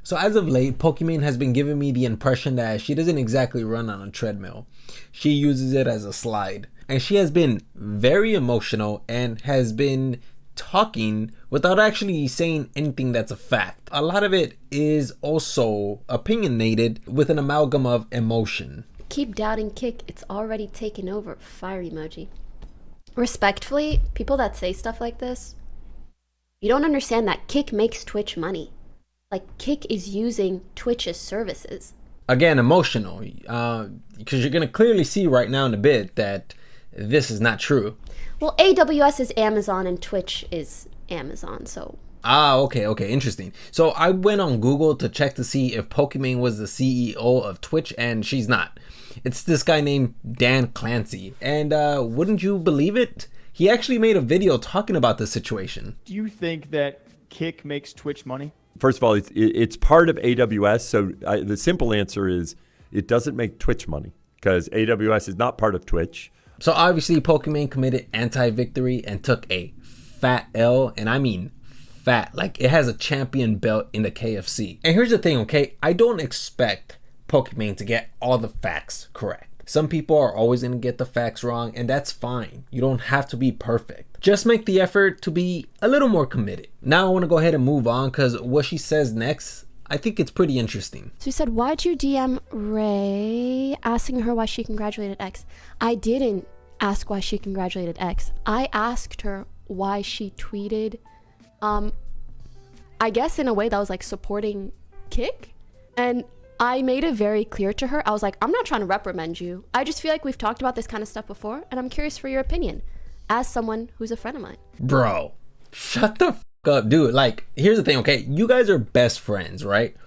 So as of late, Pokimane has been giving me the impression that she doesn't exactly run on a treadmill. She uses it as a slide. And she has been very emotional and has been talking without actually saying anything that's a fact. A lot of it is also opinionated with an amalgam of emotion. Keep doubting Kick, it's already taken over. Fire emoji. Respectfully, people that say stuff like this, you don't understand that Kick makes Twitch money. Like, Kick is using Twitch's services. Again, emotional, because you're going to clearly see right now in a bit that this is not true. Well, AWS is Amazon and Twitch is Amazon, so... Okay, interesting. So I went on Google to check to see if Pokimane was the CEO of Twitch, and she's not. It's this guy named Dan Clancy, and wouldn't you believe it? He actually made a video talking about the situation. Do you think that Kick makes Twitch money? First of all, it's part of AWS, so the simple answer is it doesn't make Twitch money because AWS is not part of Twitch. So obviously Pokimane committed anti-victory and took a fat L, and I mean fat, like it has a champion belt in the KFC. And here's the thing, okay? I don't expect Pokimane to get all the facts correct. Some people are always going to get the facts wrong, and that's fine. You don't have to be perfect. Just make the effort to be a little more committed. Now I want to go ahead and move on because what she says next, I think it's pretty interesting. So he said, why'd you DM Ray asking her why she congratulated X? I didn't ask why she congratulated X. I asked her why she tweeted, I guess in a way that was like supporting Kick. And I made it very clear to her. I was like, I'm not trying to reprimand you. I just feel like we've talked about this kind of stuff before, and I'm curious for your opinion as someone who's a friend of mine. Bro, shut the f up, dude. Like, here's the thing, okay? You guys are best friends, right?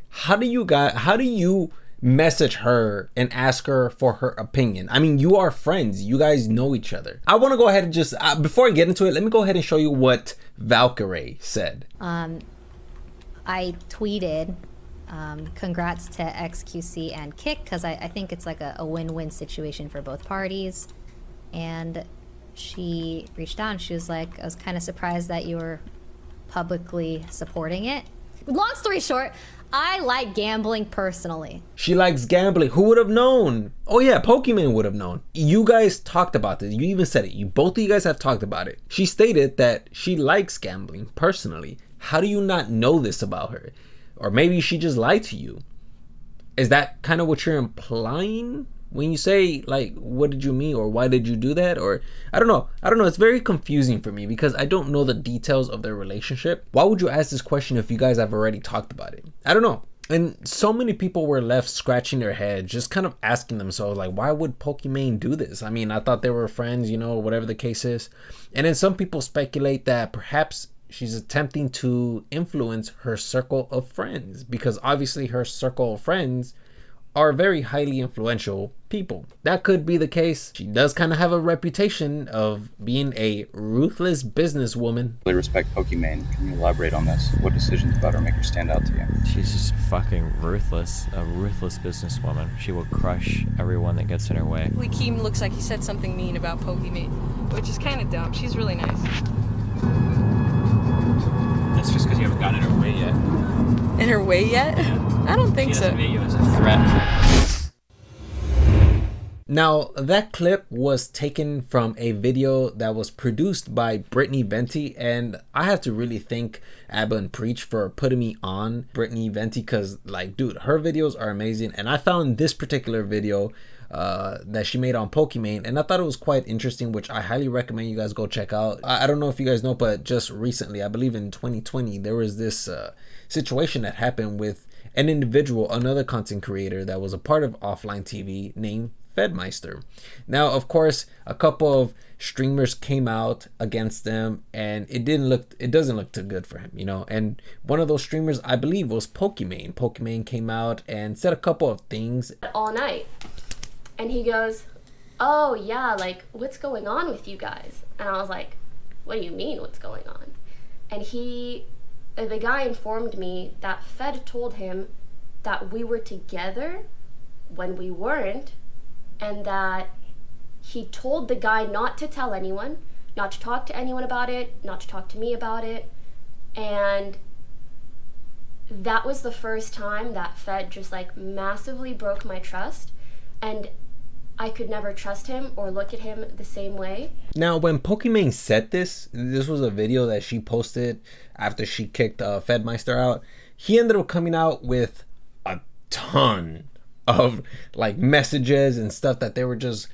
How do you message her and ask her for her opinion? I mean, you are friends. You guys know each other. I want to go ahead and just, before I get into it, let me go ahead and show you what Valkyrie said. I tweeted, congrats to XQC and Kick, because I think it's like a win-win situation for both parties. And she reached out and she was like, I was kind of surprised that you were publicly supporting it. Long story short, I like gambling personally. She likes gambling. Who would have known? Oh yeah, Pokimane would have known. You guys talked about this. You even said it. Both of you guys have talked about it. She stated that she likes gambling personally. How do you not know this about her? Or maybe she just lied to you. Is that kind of what you're implying when you say, like, what did you mean, or why did you do that? Or I don't know. It's very confusing for me because I don't know the details of their relationship. Why would you ask this question if you guys have already talked about it? I don't know. And so many people were left scratching their head, just kind of asking themselves, like, why would Pokimane do this? I mean, I thought they were friends, whatever the case is. And then some people speculate that perhaps she's attempting to influence her circle of friends, because obviously her circle of friends are very highly influential people. That could be the case. She does kind of have a reputation of being a ruthless businesswoman. I really respect Pokimane. Can you elaborate on this? What decisions about her make her stand out to you? She's just fucking ruthless. A ruthless businesswoman. She will crush everyone that gets in her way. Keem looks like he said something mean about Pokimane, which is kind of dumb. She's really nice. That's just because you haven't gotten in her way yet. In her way yet? Yeah. I don't think so. She doesn't view you as a threat. Now, that clip was taken from a video that was produced by Brittany Venti, and I have to really thank Abba and Preach for putting me on Brittany Venti, because, like, dude, her videos are amazing, and I found this particular video that she made on Pokimane, and I thought it was quite interesting, which I highly recommend you guys go check out. I don't know if you guys know, but just recently, I believe in 2020, there was this situation that happened with an individual, another content creator that was a part of offline TV named Fedmeister. Now, of course, a couple of streamers came out against them, and it doesn't look too good for him, and one of those streamers, I believe, was Pokimane. Pokimane came out and said a couple of things All night. And he goes, oh yeah, like, what's going on with you guys? And I was like, what do you mean, what's going on? And the guy informed me that Fed told him that we were together when we weren't, and that he told the guy not to tell anyone, not to talk to anyone about it, not to talk to me about it, and that was the first time that Fed just like massively broke my trust, and I could never trust him or look at him the same way. Now, when Pokimane said this was a video that she posted after she kicked Fedmeister out. He ended up coming out with a ton of like messages and stuff that they were just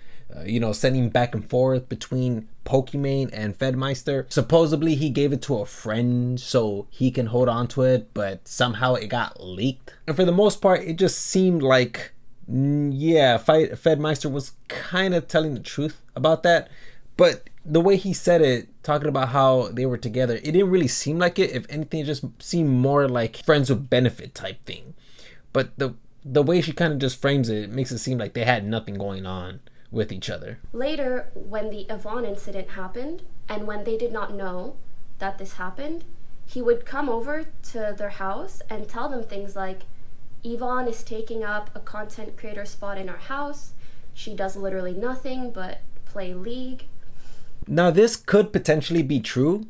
sending back and forth between Pokimane and Fedmeister. Supposedly he gave it to a friend so he can hold on to it, but somehow it got leaked. And for the most part, it just seemed like, yeah, Fedmeister was kind of telling the truth about that. But the way he said it, talking about how they were together, it didn't really seem like it. If anything, it just seemed more like friends with benefit type thing. But the way she kind of just frames it, makes it seem like they had nothing going on with each other. Later, when the Yvonne incident happened, and when they did not know that this happened, he would come over to their house and tell them things like, Yvonne is taking up a content creator spot in our house. She does literally nothing but play League. Now, this could potentially be true,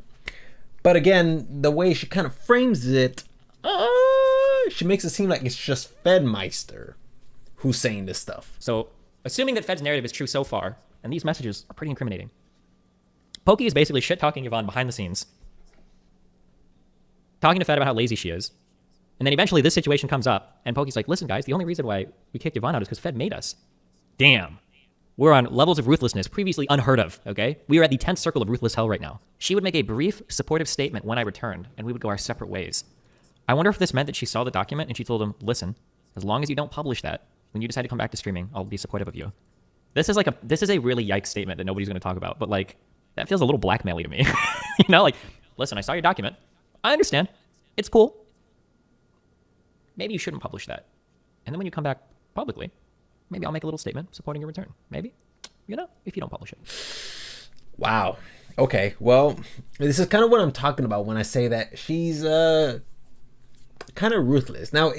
but again, the way she kind of frames it, she makes it seem like it's just Fedmeister who's saying this stuff. So, assuming that Fed's narrative is true so far, and these messages are pretty incriminating, Pokey is basically shit-talking Yvonne behind the scenes, talking to Fed about how lazy she is, and then eventually this situation comes up, and Pokey's like, listen guys, the only reason why we kicked Yvonne out is because Fed made us. Damn. We're on levels of ruthlessness previously unheard of, okay? We are at the 10th circle of ruthless hell right now. She would make a brief, supportive statement when I returned, and we would go our separate ways. I wonder if this meant that she saw the document and she told him, listen, as long as you don't publish that, when you decide to come back to streaming, I'll be supportive of you. This is a really yikes statement that nobody's going to talk about, but like, that feels a little blackmail-y to me. You know, like, listen, I saw your document. I understand. It's cool. Maybe you shouldn't publish that. And then when you come back publicly, maybe I'll make a little statement supporting your return. Maybe, if you don't publish it. Wow. Okay. Well, this is kind of what I'm talking about when I say that she's kind of ruthless. Now,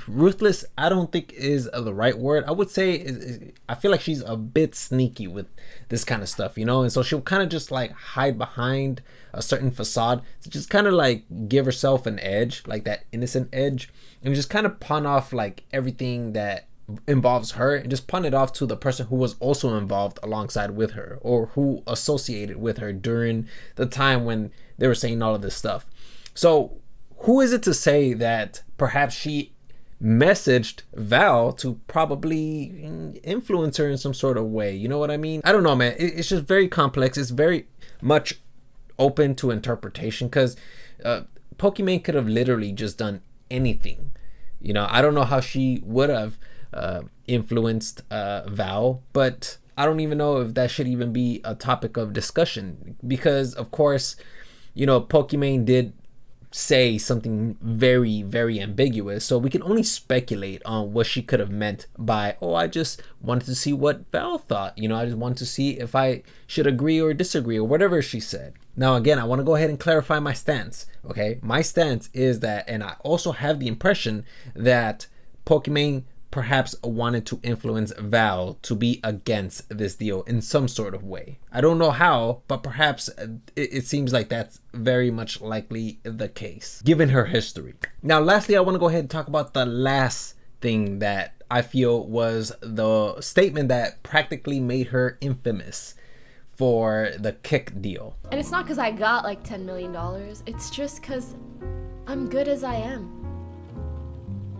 ruthless, I don't think is the right word. I would say I feel like she's a bit sneaky with this kind of stuff, and so she'll kind of just like hide behind a certain facade to just kind of like give herself an edge, like that innocent edge, and just kind of pawn off like everything that involves her and just pawn it off to the person who was also involved alongside with her or who associated with her during the time when they were saying all of this stuff. So who is it to say that perhaps she messaged Val to probably influence her in some sort of way? You know what I mean? I don't know, man. It's just very complex. It's very much open to interpretation because Pokimane could have literally just done anything. I don't know how she would have influenced Val, but I don't even know if that should even be a topic of discussion because, of course, Pokimane did say something very, very ambiguous, so we can only speculate on what she could have meant by, I just wanted to see what Val thought, I just wanted to see if I should agree or disagree or whatever she said. Now again, I want to go ahead and clarify my stance. Okay, my stance is that, and I also have the impression that Pokimane perhaps wanted to influence Val to be against this deal in some sort of way. I don't know how, but perhaps it seems like that's very much likely the case, given her history. Now, lastly, I want to go ahead and talk about the last thing that I feel was the statement that practically made her infamous for the kick deal. And it's not because I got like $10 million. It's just because I'm good as I am.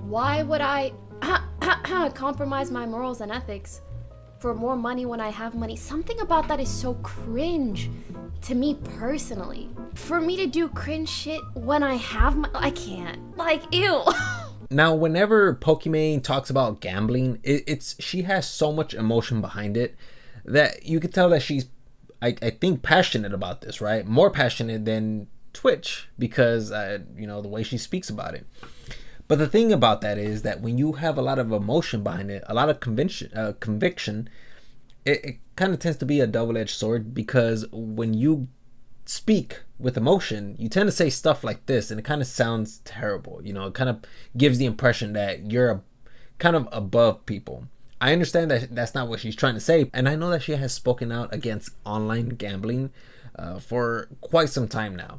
Why would I compromise my morals and ethics for more money when I have money? Something about that is so cringe to me personally. For me to do cringe shit when I have I can't. Like, ew. Now, whenever Pokimane talks about gambling, she has so much emotion behind it that you could tell that she's, I think, passionate about this, right? More passionate than Twitch because, the way she speaks about it. But the thing about that is that when you have a lot of emotion behind it, a lot of conviction, it kind of tends to be a double-edged sword because when you speak with emotion, you tend to say stuff like this and it kind of sounds terrible. It kind of gives the impression that you're kind of above people. I understand that that's not what she's trying to say. And I know that she has spoken out against online gambling for quite some time now.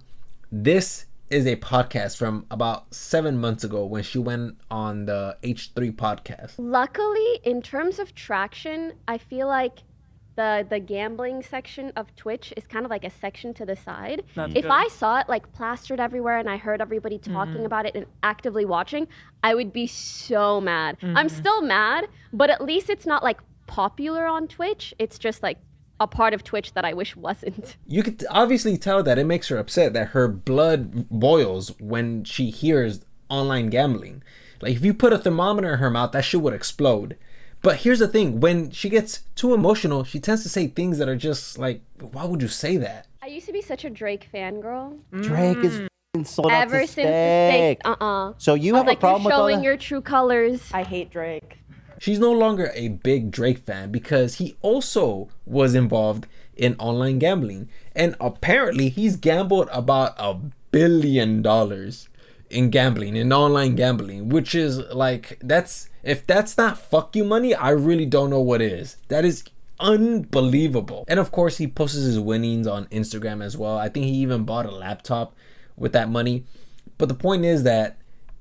This is a podcast from about 7 months ago when she went on the H3 podcast. Luckily, in terms of traction, I feel like the gambling section of Twitch is kind of like a section to the side. That's If good. I saw it like plastered everywhere and I heard everybody talking about it and actively watching, I would be so mad. I'm still mad, but at least it's not like popular on Twitch. It's just like a part of Twitch that I wish wasn't. You could obviously tell that it makes her upset, that her blood boils when she hears online gambling. Like if you put a thermometer in her mouth, that shit would explode. But here's the thing, when she gets too emotional, she tends to say things that are just like, why would you say that? I used to be such a Drake fangirl. Drake is f***ing sold out Ever to since the steak, steak. So you I have was a like, problem you're with all showing that? your true colors. I hate Drake. She's no longer a big Drake fan because he also was involved in online gambling. And apparently he's gambled about $1 billion in gambling, in online gambling, which is like, if that's not fuck you money, I really don't know what is. That is unbelievable. And of course he posts his winnings on Instagram as well. I think he even bought a laptop with that money. But the point is that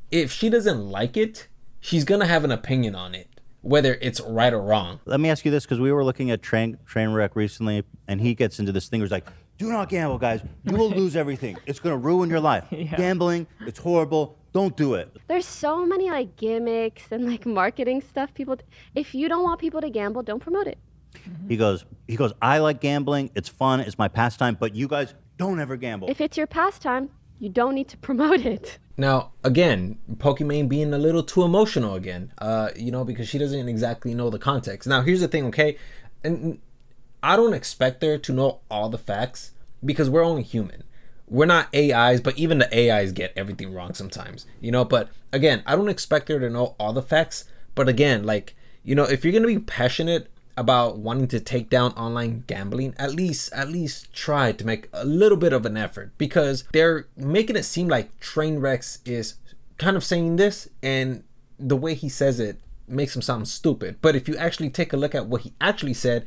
if she doesn't like it, she's gonna have an opinion on it, whether it's right or wrong. Let me ask you this, because we were looking at Trainwreck recently, and he gets into this thing where he's like, do not gamble, guys. You will lose everything. It's going to ruin your life. Gambling, it's horrible. Don't do it. There's so many like gimmicks and like marketing stuff. If you don't want people to gamble, don't promote it. He goes, I like gambling. It's fun. It's my pastime. But you guys don't ever gamble. If it's your pastime, you don't need to promote it. Now, again, Pokimane being a little too emotional again, because she doesn't exactly know the context. Now, here's the thing, okay? And I don't expect her to know all the facts because we're only human. We're not AIs, but even the AIs get everything wrong sometimes, But again, I don't expect her to know all the facts. But again, if you're going to be passionate about wanting to take down online gambling, at least try to make a little bit of an effort, because they're making it seem like Trainwreck is kind of saying this, and the way he says it makes him sound stupid. But if you actually take a look at what he actually said,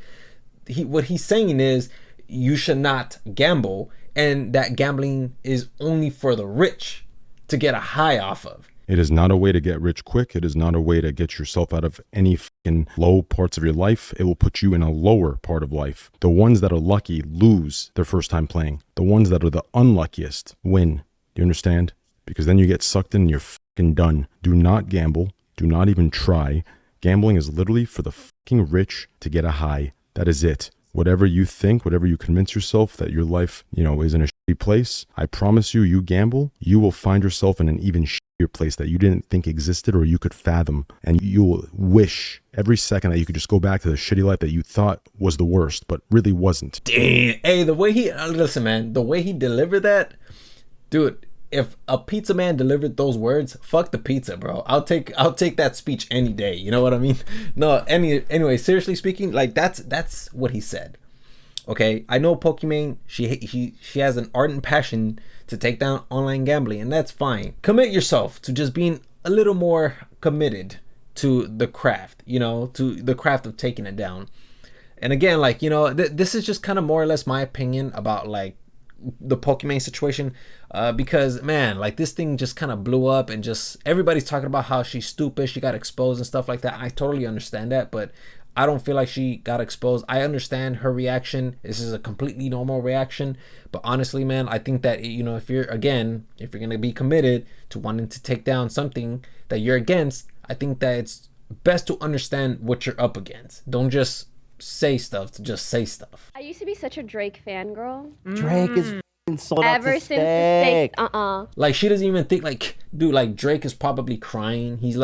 what he's saying is you should not gamble, and that gambling is only for the rich to get a high off of. It is not a way to get rich quick. It is not a way to get yourself out of any fucking low parts of your life. It will put you in a lower part of life. The ones that are lucky lose their first time playing. The ones that are the unluckiest win. Do you understand? Because then you get sucked in and you're fucking done. Do not gamble. Do not even try. Gambling is literally for the fucking rich to get a high. That is it. Whatever you think, whatever you convince yourself that your life, is in a shitty place, I promise you gamble, you will find yourself in an even shittier place that you didn't think existed or you could fathom. And you will wish every second that you could just go back to the shitty life that you thought was the worst, but really wasn't. Damn. Hey, the way the way he delivered that, dude, if a pizza man delivered those words, fuck the pizza, bro. I'll take that speech any day. You know what I mean? No, anyway, seriously speaking, like that's what he said. Okay, I know Pokimane, she has an ardent passion to take down online gambling, and that's fine. Commit yourself to just being a little more committed to the craft, to the craft of taking it down. And again, this is just kind of more or less my opinion about the Pokimane situation, because man, this thing just kind of blew up, and just everybody's talking about how she's stupid, she got exposed and stuff like that. I totally understand that, but I don't feel like she got exposed. I understand her reaction. This is a completely normal reaction, but honestly, man, I think that if you're gonna be committed to wanting to take down something that you're against, I think that it's best to understand what you're up against. Don't just say stuff to just say stuff. I used to be such a Drake fangirl. Drake is f***ing sold out Ever to since the steak. steak, She doesn't even think dude, Drake is probably crying. He's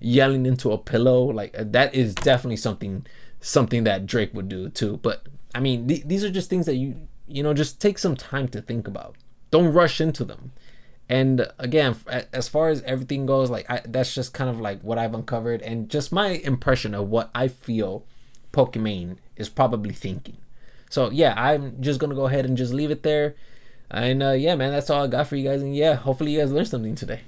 yelling into a pillow. That is definitely something that Drake would do too. But I mean, these are just things that you just take some time to think about. Don't rush into them. And again, as far as everything goes, that's just kind of what I've uncovered and just my impression of what I feel Pokimane is probably thinking. So yeah, I'm just gonna go ahead and just leave it there. And yeah, man, that's all I got for you guys. And yeah, hopefully you guys learned something today.